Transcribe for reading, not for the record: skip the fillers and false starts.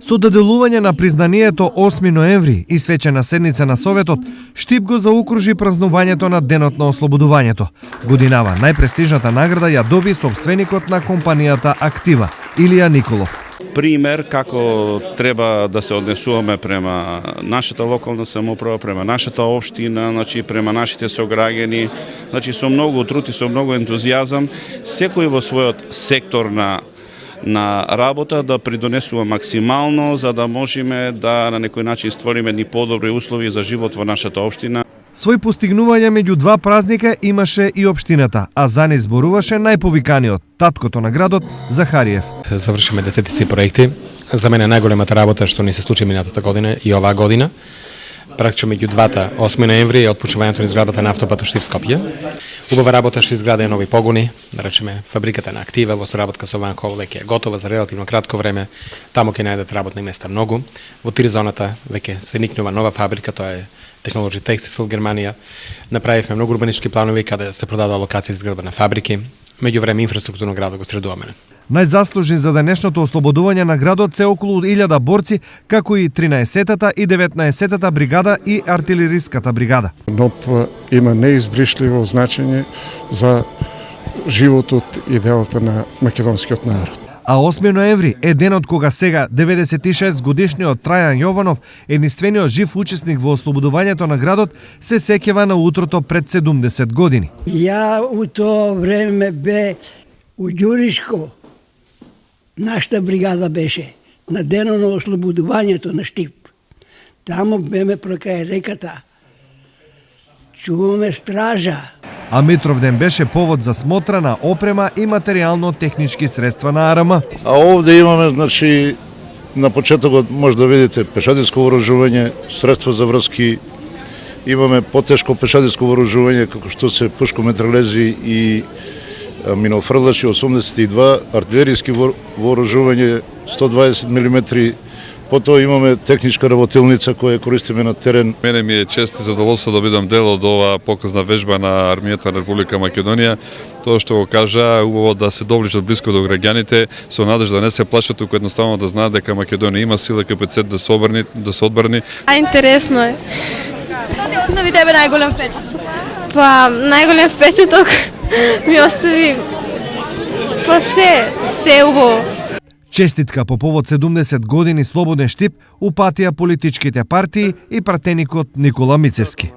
Со доделување на признанието 8 ноември и свечена седница на Советот, Штип го заокружи празнувањето на Денот на ослободувањето. Годинава најпрестижната награда ја доби сопственикот на компанијата Актива, Илија Николов. Пример како треба да се однесуваме према нашата локална самоуправа, према нашата општина, значи према нашите сограѓани, значи со многу труд и со многу ентузијазам, секој во својот сектор на работа да придонесува максимално за да можеме да на некој начин створиме ни подобри услови за живот во нашата општина. Свој постигнувања меѓу два празника имаше и општината, а за не зборуваше најповиканиот, таткото на градот Захариев. Завршиме десетици проекти. За мене најголемата работа што ни се случи минатата година и оваа година, практично меѓу двата 8 ноември е отпочнувањето на изградбата на автопатот Штип-Скопје. Убава работа што изграде нови погони, да речеме фабриката на Актива во соработка со Ванхол веќе е готова за релативно кратко време. Таму ќе најдат работни места многу. Во Тиризоната веќе се никнува нова фабрика, тоа е Технолоджи Текстил Германија. Направивме многу урбанички планови каде се продадоа локации за изградба на фабрики. Меѓувреме инфраструктурно градот го средуваме. Најзаслужни за денешното ослободување на градот се околу 1000 борци, како и 13-та и 19-та бригада и артилериската бригада. НОП има неизбришливо значење за животот и делата на македонскиот народ. А 8 ноември е денот кога сега 96 годишниот Трајан Јованов, единствениот жив учесник во ослободувањето на градот, се сеќава на утрото пред 70 години. Ја у тоа време бе у Ѓуришко. Нашата бригада беше на денот на ослободувањето на Штип. Таму беме прокрај реката. Чуваме стража. А Митровден беше повод за смотра на опрема и материјално-технички средства на АРМ. А овде имаме, значи, на почетокот може да видите пешадиско вооружување, средства за врски, имаме потешко пешадиско вооружување како што се пушкометралези и минофрлачи 82, артилериски вооружување 120 мм. Потоа имаме техничка работилница која користиме на терен. Мене ми е чест и задоволство да бидам дел од оваа показна вежба на армијата на Република Македонија. Тоа што го кажа, убаво да се доближат близко до граѓаните, со надеж да не се плашат, туку едноставно да знаат дека Македонија има сила и капацитет да се одбрани. Интересно е. Што ти остави тебе најголем впечаток? Па, најголем впечаток ми остави се убаво. Честитка по повод 70 години слободен Штип упатија политичките партии и пратеникот Никола Мицевски.